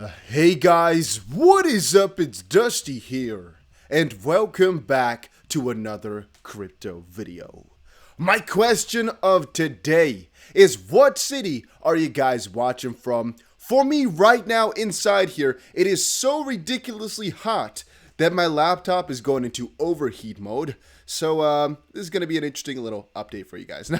Hey guys, what is up? It's Dusty here, and welcome back to another crypto video. My question of today is, what city are you guys watching from? For me right now inside here, it is so ridiculously hot that my laptop is going into overheat mode. So this is going to be an interesting little update for you guys. Now,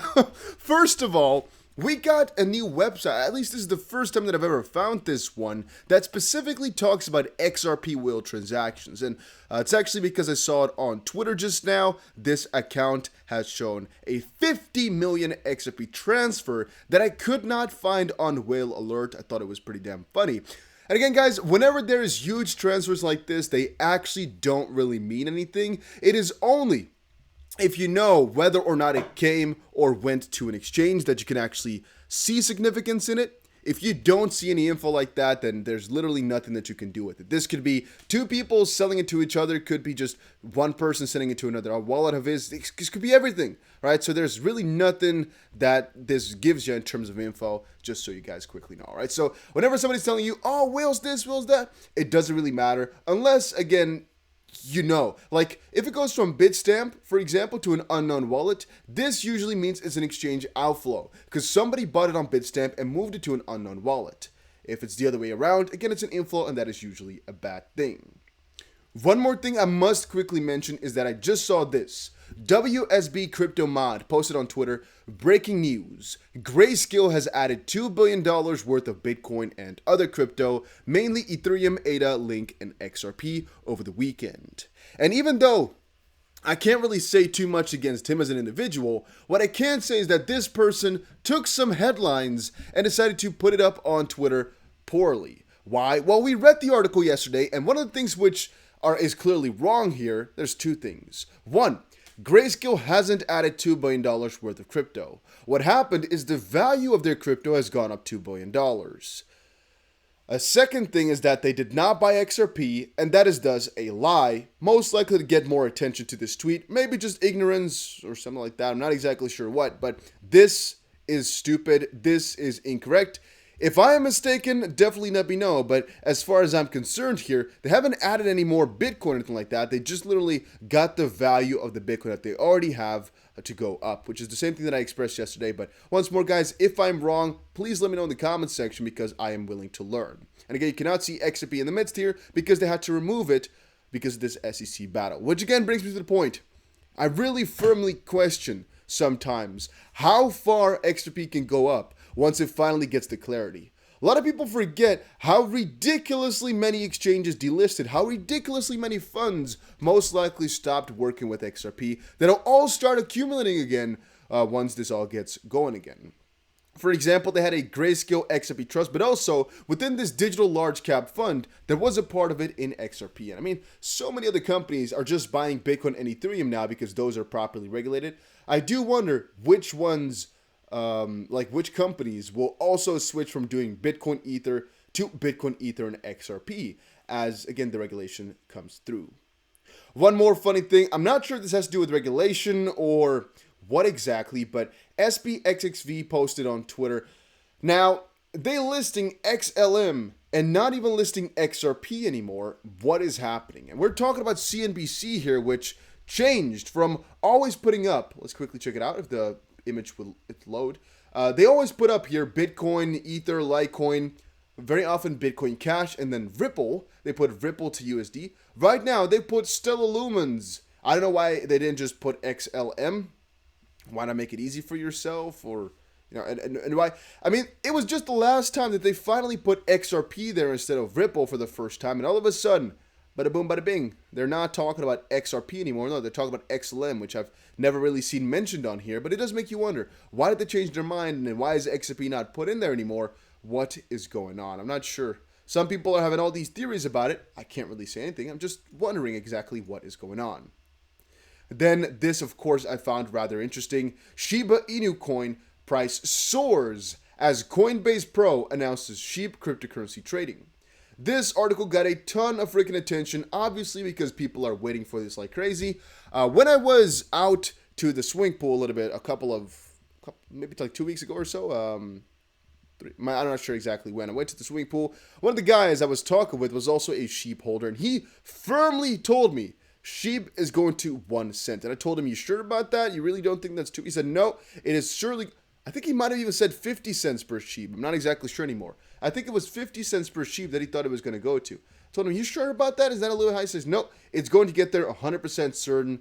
first of all, we got a new website, at least this is the first time that I've ever found this one, that specifically talks about XRP whale transactions. And it's actually because I saw it on Twitter just now. This account has shown a 50 million XRP transfer that I could not find on Whale Alert. I thought it was pretty damn funny. And again, guys, whenever there is huge transfers like this, they actually don't really mean anything. It is only if you know whether or not it came or went to an exchange that you can actually see significance in it. If you don't see any info like that, then there's literally nothing that you can do with it. This could be two people selling it to each other. It could be just one person sending it to another. A wallet of his. This could be everything, right? So there's really nothing that this gives you in terms of info, just so you guys quickly know, right? So whenever somebody's telling you, oh, whale's this, whale's that, it doesn't really matter unless, again, you know, like if it goes from Bitstamp, for example, to an unknown wallet, this usually means it's an exchange outflow because somebody bought it on Bitstamp and moved it to an unknown wallet. If it's the other way around, again, it's an inflow, and that is usually a bad thing. One more thing I must quickly mention is that I just saw this. WSB Crypto Mod posted on Twitter, breaking news. Grayscale has added $2 billion worth of Bitcoin and other crypto, mainly Ethereum, ADA, Link, and XRP over the weekend. And even though I can't really say too much against him as an individual, what I can say is that this person took some headlines and decided to put it up on Twitter poorly. Why? Well, we read the article yesterday, and one of the things which is clearly wrong here, there's two things. One, Grayscale hasn't added $2 billion worth of crypto. What happened is the value of their crypto has gone up $2 billion. A second thing is that they did not buy XRP, and that is thus a lie, most likely to get more attention to this tweet, maybe just ignorance or something like that. I'm not exactly sure what, but this is stupid. This is incorrect. If I am mistaken, definitely let me know, but as far as I'm concerned here, they haven't added any more Bitcoin or anything like that. They just literally got the value of the Bitcoin that they already have to go up, which is the same thing that I expressed yesterday. But once more, guys, if I'm wrong, please let me know in the comments section because I am willing to learn. And again, you cannot see XRP in the midst here because they had to remove it because of this SEC battle, which again brings me to the point. I really firmly question sometimes how far XRP can go up once it finally gets the clarity. A lot of people forget how ridiculously many exchanges delisted, how ridiculously many funds most likely stopped working with XRP that'll all start accumulating again once this all gets going again. For example, they had a Grayscale XRP Trust, but also within this digital large cap fund, there was a part of it in XRP. And I mean, so many other companies are just buying Bitcoin and Ethereum now because those are properly regulated. I do wonder which ones which companies will also switch from doing Bitcoin Ether to Bitcoin Ether and XRP as, again, the regulation comes through. One more funny thing, I'm not sure if this has to do with regulation or what exactly, but SBXXV posted on Twitter. Now, they listing XLM and not even listing XRP anymore. What is happening? And we're talking about CNBC here, which changed from always putting up, let's quickly check it out if the image will load. They always put up here Bitcoin, Ether, Litecoin, very often Bitcoin Cash, and then Ripple. They put Ripple to USD. Right now, they put Stellar Lumens. I don't know why they didn't just put XLM. Why not make it easy for yourself? Or, you know, and why? I mean, it was just the last time that they finally put XRP there instead of Ripple for the first time, and all of a sudden, bada boom, bada bing. They're not talking about XRP anymore. No, they're talking about XLM, which I've never really seen mentioned on here. But it does make you wonder, why did they change their mind? And why is XRP not put in there anymore? What is going on? I'm not sure. Some people are having all these theories about it. I can't really say anything. I'm just wondering exactly what is going on. Then this, of course, I found rather interesting. Shiba Inu coin price soars as Coinbase Pro announces cheap cryptocurrency trading. This article got a ton of freaking attention, obviously because people are waiting for this like crazy. When I was out to the swing pool a little bit, maybe like 2 weeks ago or so, I'm not sure exactly when. I went to the swimming pool. One of the guys I was talking with was also a sheep holder, and he firmly told me sheep is going to 1 cent. And I told him, you sure about that? You really don't think that's too? He said, no, it is surely. I think he might have even said 50 cents per sheep. I'm not exactly sure anymore. I think it was 50 cents per sheep that he thought it was going to go to. I told him, you sure about that? Is that a little high? He says, no, it's going to get there 100% certain.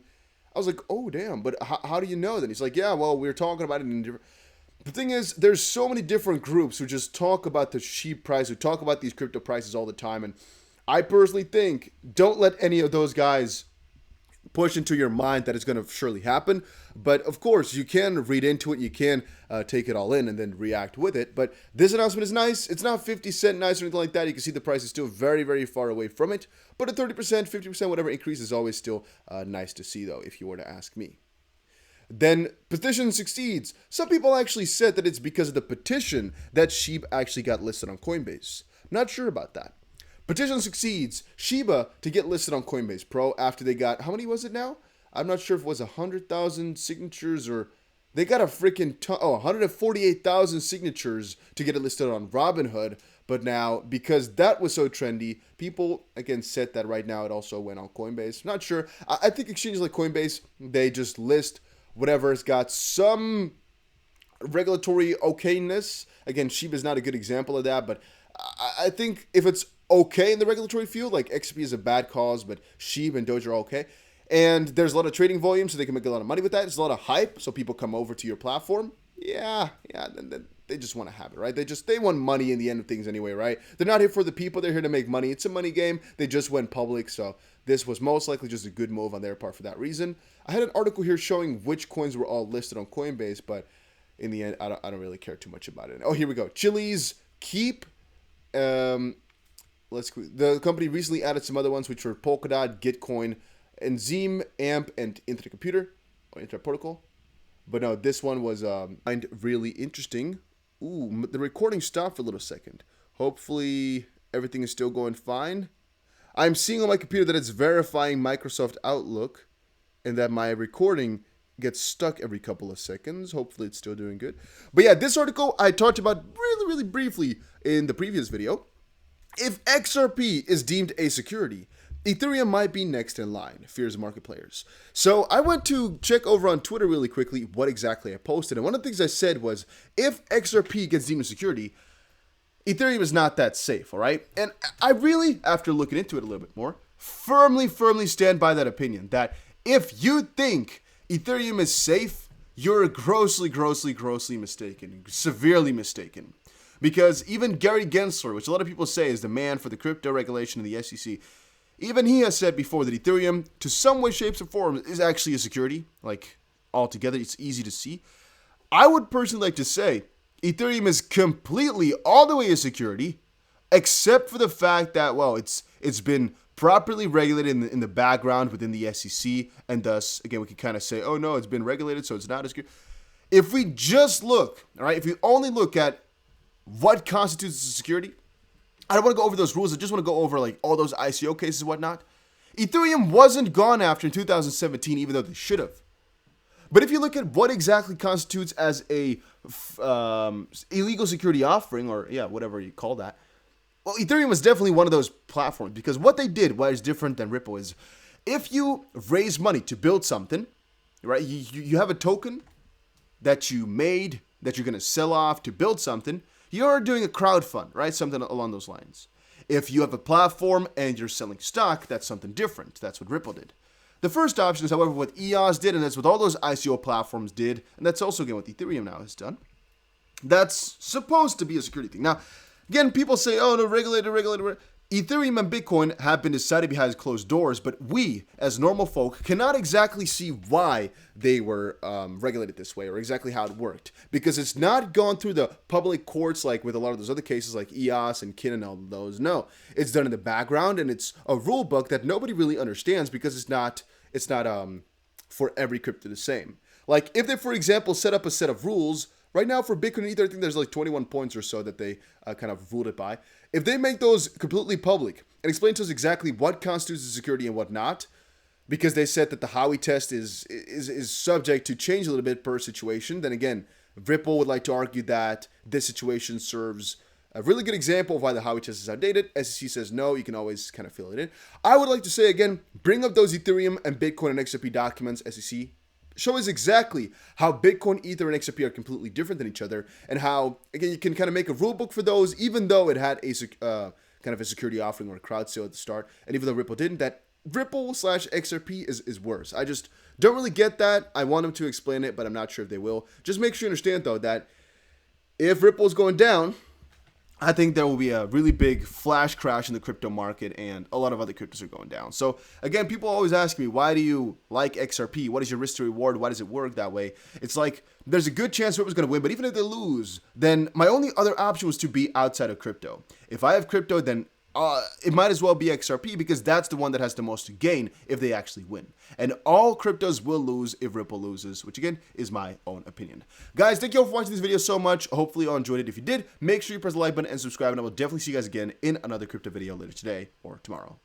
I was like, oh, damn, but how do you know then? He's like, yeah, well, we were talking about it in different. The thing is, there's so many different groups who just talk about the sheep price, who talk about these crypto prices all the time. And I personally think, don't let any of those guys push into your mind that it's going to surely happen. But of course, you can read into it. You can take it all in and then react with it. But this announcement is nice. It's not 50 cent nice or anything like that. You can see the price is still very, very far away from it. But a 30%, 50%, whatever increase is always still nice to see, though, if you were to ask me. Then petition succeeds. Some people actually said that it's because of the petition that Shiba actually got listed on Coinbase. Not sure about that. Petition succeeds. Shiba to get listed on Coinbase Pro after they got, how many was it now? I'm not sure if it was 100,000 signatures or they got a freaking 148,000 signatures to get it listed on Robinhood. But now, because that was so trendy, people, again, said that right now it also went on Coinbase. Not sure. I think exchanges like Coinbase, they just list whatever's got some regulatory okayness. Again, Shiba is not a good example of that, but I think if it's okay in the regulatory field, like XP is a bad cause, but Shiba and Doge are okay. And there's a lot of trading volume, so they can make a lot of money with that. There's a lot of hype, so people come over to your platform. Yeah, then they just want to have it, right? They want money in the end of things anyway, right? They're not here for the people. They're here to make money. It's a money game. They just went public, so this was most likely just a good move on their part for that reason. I had an article here showing which coins were all listed on Coinbase, but in the end, I don't really care too much about it. Oh, here we go. Chili's Keep. The company recently added some other ones, which were Polkadot, Gitcoin, Enzyme, AMP, and Internet Computer, or Internet Protocol. But no, this one was really interesting. Ooh, the recording stopped for a little second. Hopefully, everything is still going fine. I'm seeing on my computer that it's verifying Microsoft Outlook, and that my recording gets stuck every couple of seconds. Hopefully, it's still doing good. But yeah, this article I talked about really, really briefly in the previous video. If XRP is deemed a security, Ethereum might be next in line, fears market players. So I went to check over on Twitter really quickly what exactly I posted. And one of the things I said was, if XRP gets deemed a security, Ethereum is not that safe, all right? And I really, after looking into it a little bit more, firmly stand by that opinion, that if you think Ethereum is safe, you're grossly mistaken, severely mistaken. Because even Gary Gensler, which a lot of people say is the man for the crypto regulation in the SEC, even he has said before that Ethereum, to some way, shapes, or forms, is actually a security. Like, altogether, it's easy to see. I would personally like to say Ethereum is completely, all the way a security, except for the fact that, well, it's been properly regulated in the background within the SEC, and thus, again, we can kind of say, oh no, it's been regulated, so it's not a security. If we just look, all right, if we only look at what constitutes a security, I don't want to go over those rules. I just want to go over like all those ICO cases and whatnot. Ethereum wasn't gone after in 2017, even though they should have. But if you look at what exactly constitutes as a illegal security offering, or yeah, whatever you call that, well, Ethereum was definitely one of those platforms, because what they did, what is different than Ripple, is if you raise money to build something, right? You have a token that you made that you're going to sell off to build something. You're doing a crowdfund, right? Something along those lines. If you have a platform and you're selling stock, that's something different. That's what Ripple did. The first option is, however, what EOS did, and that's what all those ICO platforms did, and that's also, again, what Ethereum now has done. That's supposed to be a security thing. Now, again, people say, oh, no, regulated. Ethereum and Bitcoin have been decided behind closed doors, but we, as normal folk, cannot exactly see why they were regulated this way, or exactly how it worked, because it's not gone through the public courts like with a lot of those other cases like EOS and Kin and all those. No, it's done in the background, and it's a rule book that nobody really understands, because it's not for every crypto the same. Like if they, for example, set up a set of rules right now for Bitcoin and Ether, I think there's like 21 points or so that they kind of ruled it by. If they make those completely public and explain to us exactly what constitutes a security and what not, because they said that the Howey test is subject to change a little bit per situation, then again, Ripple would like to argue that this situation serves a really good example of why the Howey test is outdated. SEC says no, you can always kind of fill it in. I would like to say again, bring up those Ethereum and Bitcoin and XRP documents, SEC. Show us exactly how Bitcoin, Ether, and XRP are completely different than each other, and how, again, you can kind of make a rule book for those, even though it had a kind of a security offering or a crowd sale at the start, and even though Ripple didn't, that Ripple/XRP is worse. I just don't really get that. I want them to explain it, but I'm not sure if they will. Just make sure you understand, though, that if Ripple is going down, I think there will be a really big flash crash in the crypto market, and a lot of other cryptos are going down. So again, people always ask me, why do you like XRP? What is your risk to reward? Why does it work that way? It's like, there's a good chance Ripple is going to win, but even if they lose, then my only other option was to be outside of crypto. If I have crypto, then it might as well be XRP, because that's the one that has the most to gain if they actually win. And all cryptos will lose if Ripple loses, which again is my own opinion. Guys, thank you all for watching this video so much. Hopefully you all enjoyed it. If you did, make sure you press the like button and subscribe, and I will definitely see you guys again in another crypto video later today or tomorrow.